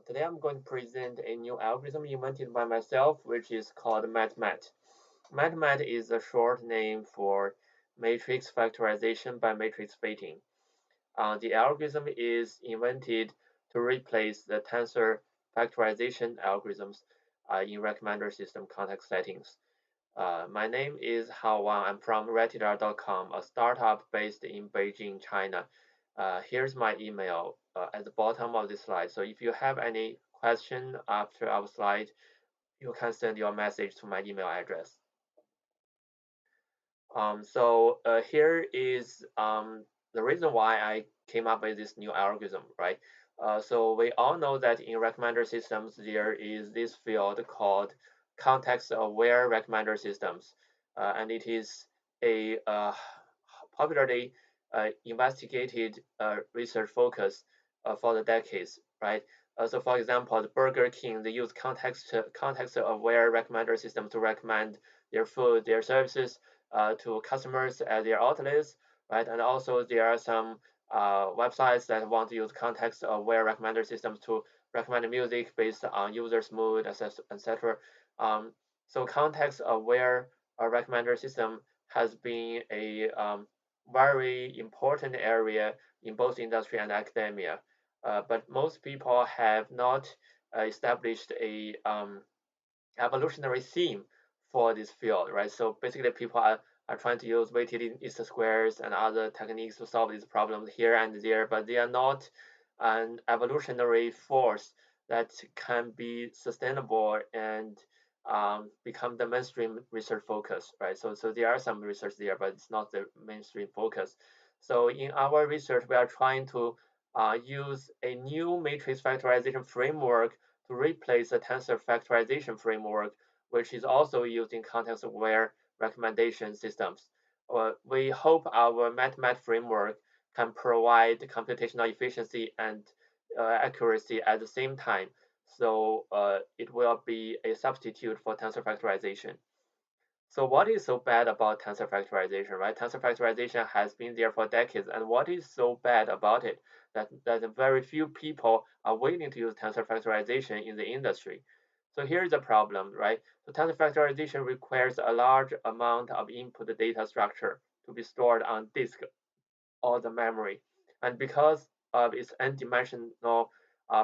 Today I'm going to present a new algorithm invented by myself, which is called MatMat. MatMat is a short name for matrix factorization by matrix fitting. The algorithm is invented to replace the tensor factorization algorithms in recommender system context settings. My name is Hao Wang. I'm from Retidar.com, a startup based in Beijing, China. Here's my email at the bottom of this slide. So if you have any question after our slide, you can send your message to my email address. Here is the reason why I came up with this new algorithm, right? So we all know that in recommender systems, there is this field called context-aware recommender systems, and it is a popularly investigated research focus for the decades, right? So for example, the Burger King, they use context-aware recommender system to recommend their food, their services, to customers at their outlets, right? And also there are some websites that want to use context-aware recommender systems to recommend music based on users' mood, etc. So context-aware recommender system has been a very important area in both industry and academia. But most people have not established a evolutionary theme for this field, right? So basically, people are trying to use weighted least squares and other techniques to solve these problems here and there, but they are not an evolutionary force that can be sustainable and become the mainstream research focus, right? So there are some research there, but it's not the mainstream focus. So in our research, we are trying to use a new matrix factorization framework to replace the tensor factorization framework, which is also used in context-aware recommendation systems. We hope our MatMat framework can provide computational efficiency and accuracy at the same time. So it will be a substitute for tensor factorization. So what is so bad about tensor factorization, right? Tensor factorization has been there for decades, and what is so bad about it that very few people are willing to use tensor factorization in the industry? So here's the problem, right? So tensor factorization requires a large amount of input data structure to be stored on disk or the memory, and because of its n-dimensional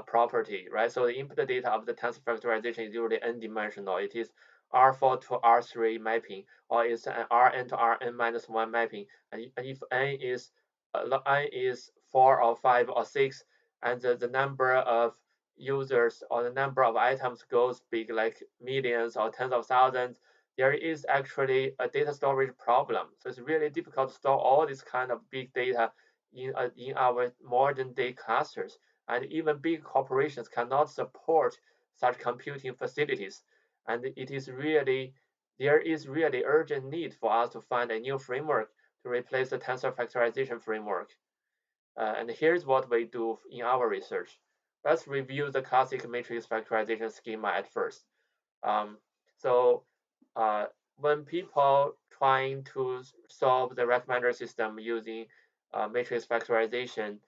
property, right? So the input data of the tensor factorization is usually n-dimensional. It is R4 to R3 mapping, or it's an Rn to Rn minus 1 mapping. And if n is 4 or 5 or 6, and the number of users or the number of items goes big, like millions or tens of thousands, there is actually a data storage problem. So it's really difficult to store all this kind of big data in our modern day clusters. And even big corporations cannot support such computing facilities. And there is really urgent need for us to find a new framework to replace the tensor factorization framework. And here's what we do in our research. Let's review the classic matrix factorization schema at first. Um, so uh, when people trying to solve the recommender system using matrix factorization,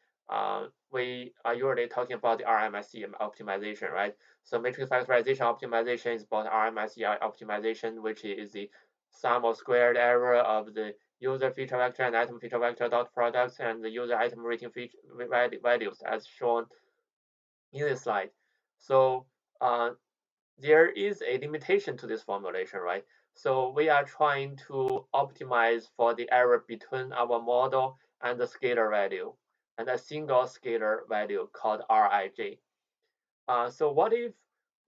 we are usually talking about the RMSE optimization, right? So matrix factorization optimization is about RMSE optimization, which is the sum of squared error of the user feature vector and item feature vector dot products and the user item rating feature values as shown in this slide. So uh, there is a limitation to this formulation, right? So we are trying to optimize for the error between our model and the scalar value, and a single scalar value called Rij. So what if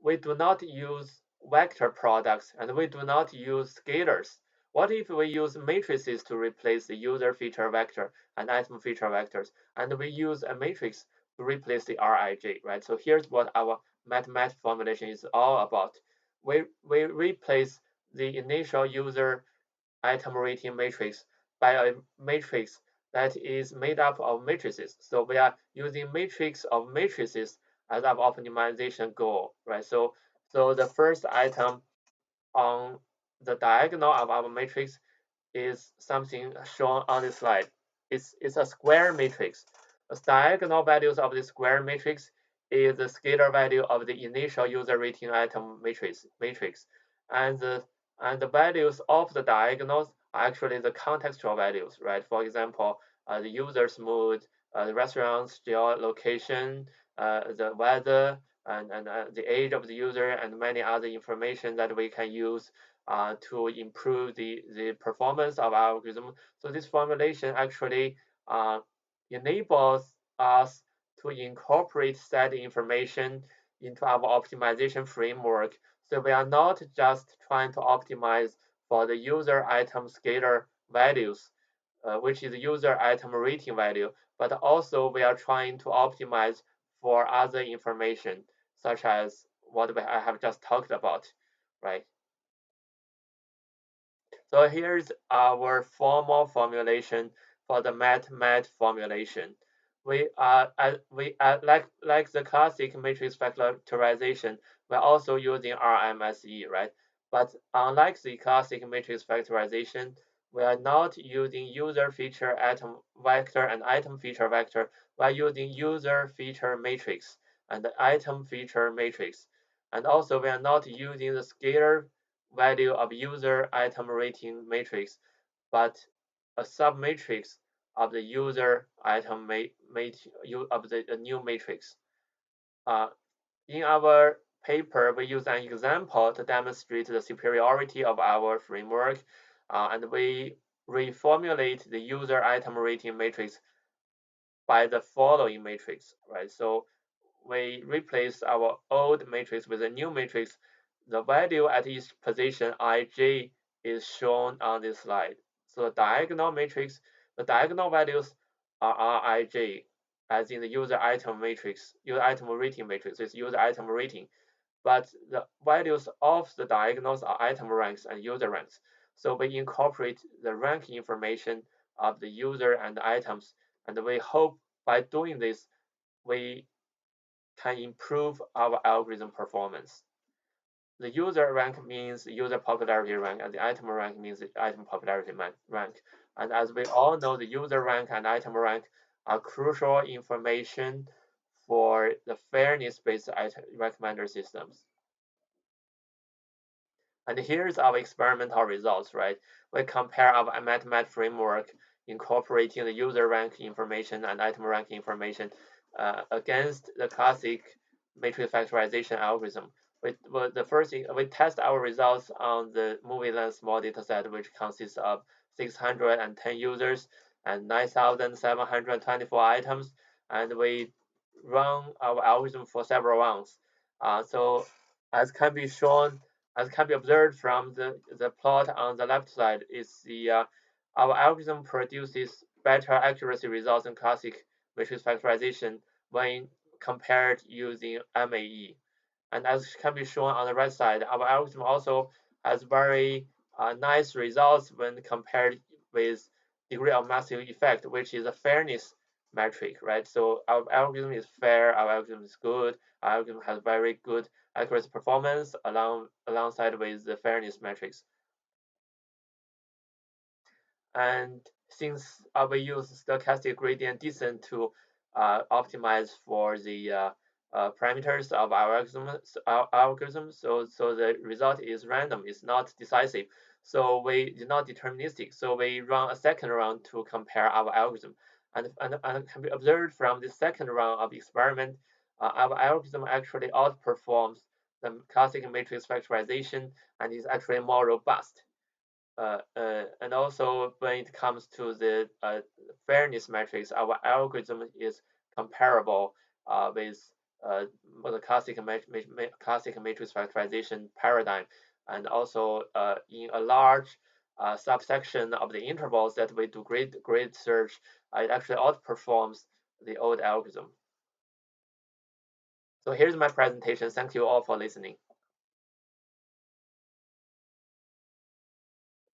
we do not use vector products and we do not use scalars? What if we use matrices to replace the user feature vector and item feature vectors, and we use a matrix to replace the Rij, right? So here's what our MatMat formulation is all about. We replace the initial user item rating matrix by a matrix that is made up of matrices. So we are using matrix of matrices as our optimization goal, right? So the first item on the diagonal of our matrix is something shown on this slide. It's a square matrix. The diagonal values of this square matrix is the scalar value of the initial user rating item matrix, and the values of the diagonals are actually the contextual values, right? For example, the user's mood, the restaurant's geolocation, the weather, and the age of the user, and many other information that we can use to improve the performance of our algorithm. So this formulation actually enables us to incorporate that information into our optimization framework. So we are not just trying to optimize for the user item scalar values, which is user item rating value, but also we are trying to optimize for other information, such as what I have just talked about, right? So here's our formal formulation for the MatMat formulation. Like the classic matrix factorization, we're also using RMSE, right? But unlike the classic matrix factorization, we are not using user feature atom vector and item feature vector. We're using user feature matrix and item feature matrix. And also we are not using the scalar value of user item rating matrix, but a submatrix of the user item of the new matrix. Uh, in our paper, we use an example to demonstrate the superiority of our framework, and we reformulate the user item rating matrix by the following matrix, right? So we replace our old matrix with a new matrix. The value at each position ij is shown on this slide. So the diagonal matrix, the diagonal values are rij, as in the user item matrix, user item rating matrix. It's user item rating, but the values of the diagonals are item ranks and user ranks. So we incorporate the rank information of the user and the items, and we hope by doing this, we can improve our algorithm performance. The user rank means user popularity rank, and the item rank means the item popularity rank. And as we all know, the user rank and item rank are crucial information for the fairness-based recommender systems. And here's our experimental results, right? We compare our MatMat framework incorporating the user rank information and item rank information against the classic matrix factorization algorithm. The first thing, we test our results on the movie length small dataset, which consists of 610 users and 9,724 items, and we run our algorithm for several rounds. So as can be shown, as can be observed from the plot on the left side, is our algorithm produces better accuracy results than classic matrix factorization when compared using MAE. And as can be shown on the right side, our algorithm also has very nice results when compared with degree of massive effect, which is a fairness metric, right? So our algorithm is fair, our algorithm is good, our algorithm has very good accuracy performance alongside with the fairness metrics. And since we use stochastic gradient descent to optimize for the parameters of our algorithm, so the result is random, it's not decisive. So we is not deterministic. So we run a second round to compare our algorithm, and can be observed from the second round of experiment, our algorithm actually outperforms the classic matrix factorization and is actually more robust. And also when it comes to the fairness metrics, our algorithm is comparable with the classic matrix factorization paradigm, and also in a large subsection of the intervals that we do grid search, it actually outperforms the old algorithm. So here's my presentation. Thank you all for listening.